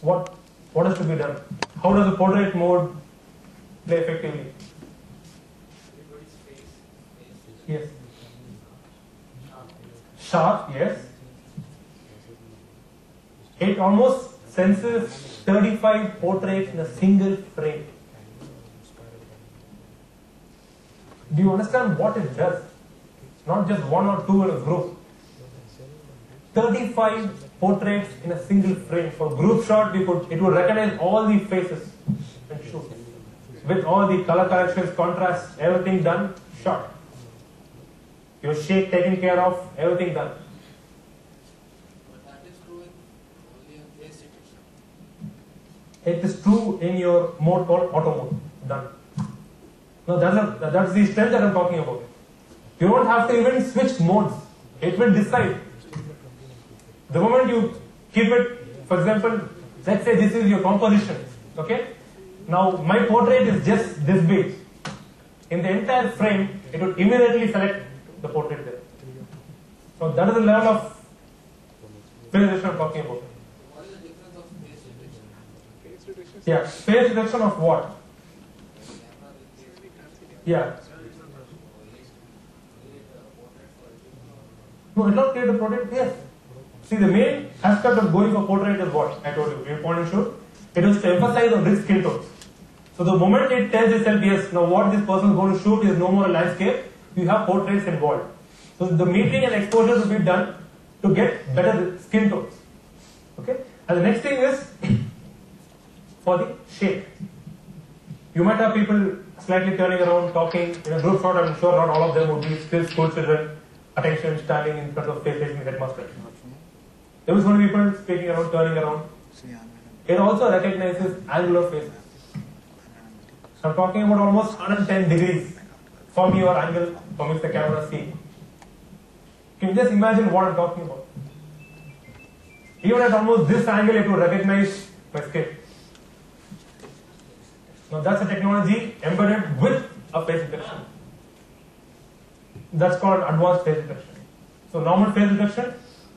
What is to be done? How does the portrait mode play effectively? Yes. Sharp, yes. It almost senses 35 portraits in a single frame. Do you understand what it does? Not just one or two in a group. 35 portraits in a single frame. For group shot, it would recognize all the faces and shoot. With all the color corrections, contrast, everything done, shot. Your shake taken care of, everything done. But that is true only in face detection. It is true in your mode called auto mode. Done. Now that's the strength that I'm talking about. You don't have to even switch modes. It will decide. The moment you keep it, for example, let's say this is your composition. Okay? Now my portrait is just this big. In the entire frame, it would immediately select the portrait there. So that is the level of phase detection I'm talking about. What is the difference of face detection? Face detection. Yeah, phase detection of what? Camera with face Yeah. detection. No, it will not create a portrait. Yes. See, the main aspect of going for portrait is what I told you. You point and shoot. It was to emphasize on rich skin tones. So the moment it tells itself, yes, now what this person is going to shoot is no more a landscape. You have portraits involved. So the metering and exposure will be done to get better skin tones. Okay. And the next thing is for the shape. You might have people slightly turning around, talking in a group shot. I'm sure not all of them would be still school children. Attention, standing in front of face-facing headmaster. There was going to be people speaking around, turning around. It also recognizes angular faces. I'm talking about almost 110 degrees from your angle from which the camera sees. Can you just imagine what I'm talking about? Even at almost this angle, it will recognize my skin. Now that's a technology embedded with a face detection. That's called advanced face detection. So normal face detection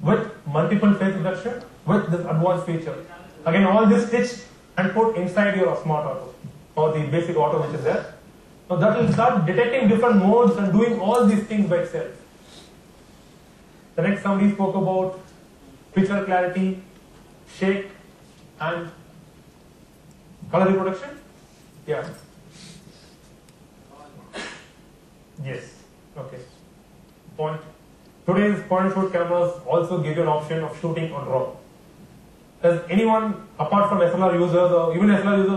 with multiple face detection with this advanced feature. Again, all this stitched and put inside your smart auto or the basic auto which is there. Now that will start detecting different modes and doing all these things by itself. The next somebody spoke about picture clarity, shake, and color reproduction. Yeah. Yes. Okay. Point. Today's point and shoot cameras also give you an option of shooting on RAW. Does anyone apart from SLR users or even SLR users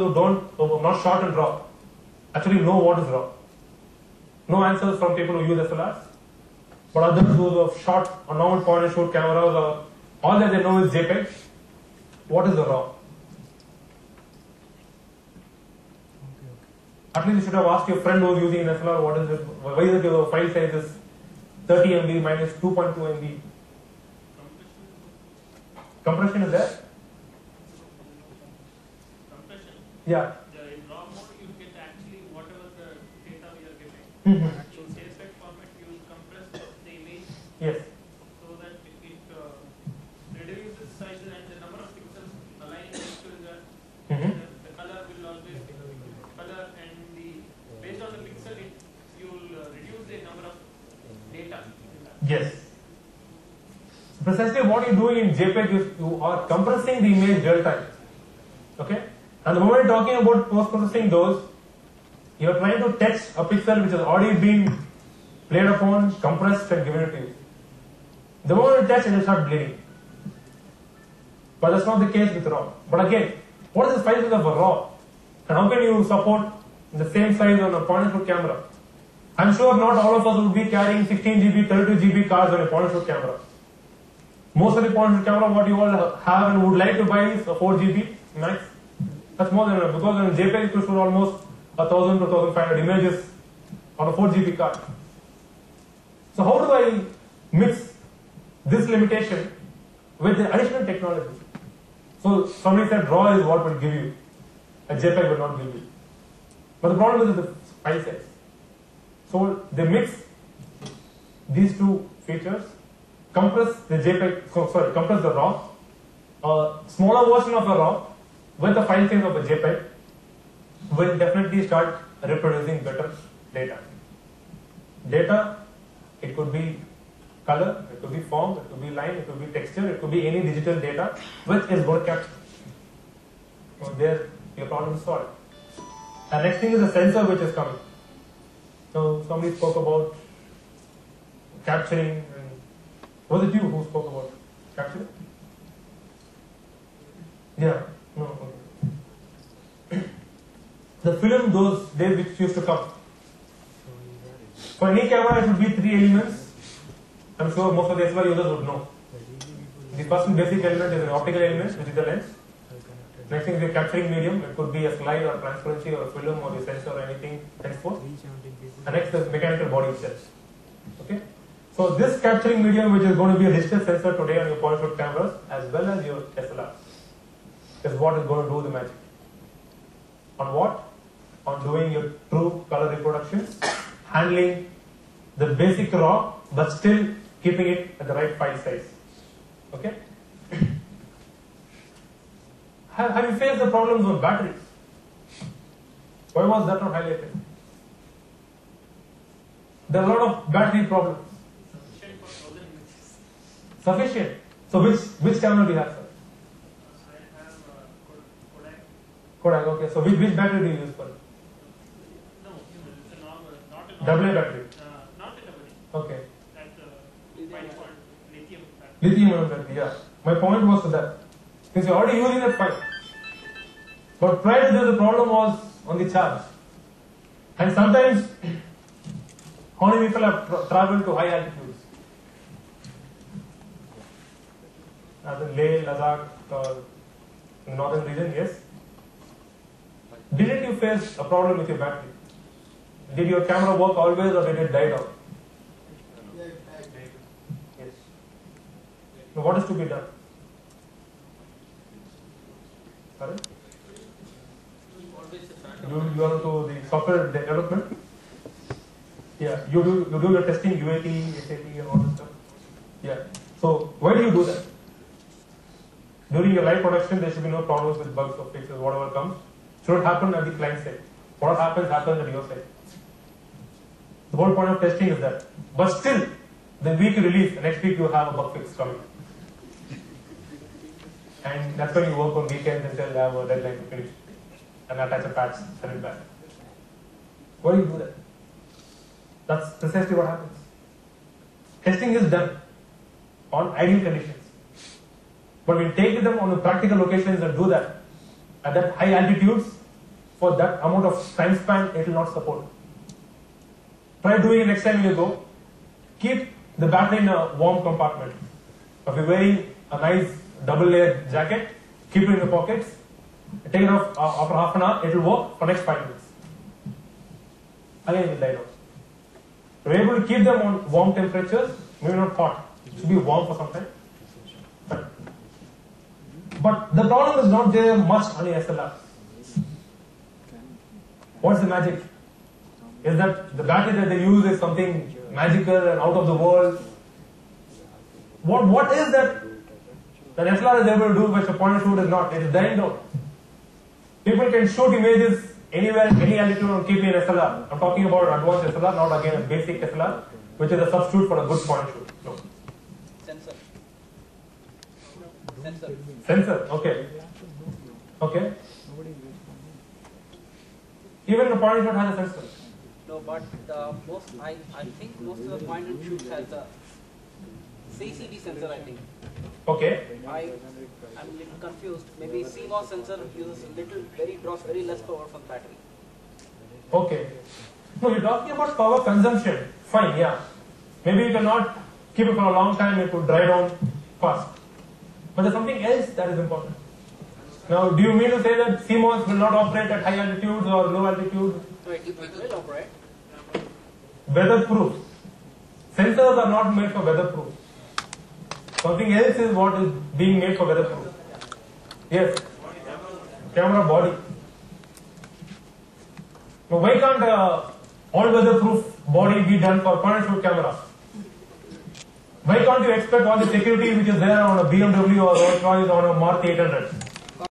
who have not shot in RAW actually know what is RAW? No answers from people who use SLRs. But others who have shot on normal point and shoot cameras or all that they know is JPEG. What is the RAW? At least you should have asked your friend who is using an SLR what is it, why is it your file size is 30 MB minus 2.2 MB. Compression is there? Compression. Yeah. In raw mode, you get actually whatever the data we are getting. Mm-hmm. In JPEG format, you compress the image Yes. so that it reduces size and the number of pixels aligning to the Mm-hmm. the color will always color and based on the pixel you will reduce the number of data. Yes. Precisely what you're doing in JPEG is you are compressing the image real time. Okay? And the moment you're talking about post-processing those, you're trying to touch a pixel which has already been played upon, compressed and given it to you. The moment you touch it will start bleeding. But that's not the case with RAW. But again, what is the size of a RAW? And how can you support the same size on a point and shoot camera? I'm sure not all of us will be carrying 16 GB, 32 GB cards on a point and shoot camera. Most of the point and shoot camera what you all have and would like to buy is a 4 GB max. That's more than enough because on a JPEG you could shoot almost 1000 to 1500 images on a 4 GB card. So how do I mix this limitation with the additional technology? So somebody said RAW is what will give you, a JPEG will not give you. But the problem is the file size. So they mix these two features, compress the JPEG, compress the RAW, a smaller version of a RAW with the file size of a JPEG will definitely start reproducing better data. Data, it could be color, it could be form, it could be line, it could be texture, it could be any digital data which is going to capture. So there your problem is solved. And next thing is the sensor which is coming. So somebody spoke about capturing, and was it you who spoke about capturing? Yeah, no, okay. The film, those days which used to come. For any camera, it would be 3 elements. I'm sure most of the SLR users would know. The first basic element is an optical element, which is the lens. Next thing is the capturing medium. It could be a slide or transparency or a film or the sensor or anything henceforth. And next is mechanical body itself. Okay. So this capturing medium, which is going to be a digital sensor today on your point and shoot cameras as well as your SLR, is what is going to do the magic. On what? On doing your true color reproductions, handling the basic raw, but still keeping it at the right file size. Okay? Have you faced the problems with batteries? Why was that not highlighted? There are a lot of battery problems. Sufficient for 1000 images. Sufficient. So which camera do you have, sir? I have Kodak. Kodak, okay. So which battery do you use for it? No, it's a normal, not a AA battery. Not a AA. Okay. That's a 5-point lithium battery. Lithium ion battery, yeah. My point was to that. Since you're already using that, fine. But prior to this, the problem was on the charge. And sometimes, how many people have traveled to high altitudes? As in Leh, Ladakh, or northern region, yes. Didn't you face a problem with your battery? Did your camera work always or did it die down? Yes. Now what is to be done? Sorry? You are into the software development? Yeah, you do your testing, UAT, SAT and all that stuff? Yeah. So why do you do that? During your live production, there should be no problems with bugs or fixes, whatever comes. Should happen at the client side. What happens at your side. The whole point of testing is that. But still, the week you release, next week you have a bug fix coming. And that's when you work on weekends until you have a deadline to finish. And attach a patch, send it back. Why do you do that? That's precisely what happens. Testing is done on ideal conditions. But we take them on the practical locations and do that at that high altitudes, for that amount of time span, it will not support. Try doing it next time you go. Keep the battery in a warm compartment. If you're wearing a nice double-layered jacket, keep it in the pockets. Take it off after half an hour, it will work for next 5 minutes. Again, it will die down. We're able to keep them on warm temperatures, maybe not hot. It should be warm for some time. But the problem is not there much on the SLR. What's the magic? Is that the battery that they use is something magical and out of the world? What is that SLR is able to do which a point and shoot is not? It is dying down. People can shoot images anywhere, any altitude and keep in SLR. I'm talking about advanced SLR, not again a basic SLR, which is a substitute for a good point and shoot. No. Sensor, okay. Okay. Even the point and shoot has a sensor. No, but I think most of the point and shoot has a CCD sensor, I think. Okay. I'm a little confused. Maybe CMOS sensor uses draws very less power from battery. Okay. No, you're talking about power consumption. Fine, yeah. Maybe you cannot keep it for a long time, it would dry down fast. But there's something else that is important. Now, do you mean to say that CMOS will not operate at high altitudes or low altitudes? So it will operate. Weatherproof. Sensors are not made for weatherproof. Something else is what is being made for weatherproof. Yes. Camera body. Now, why can't all weatherproof body be done for point and shoot camera? Why can't you expect all the security which is there on a BMW or Rolls Royce or on a Maruti 800?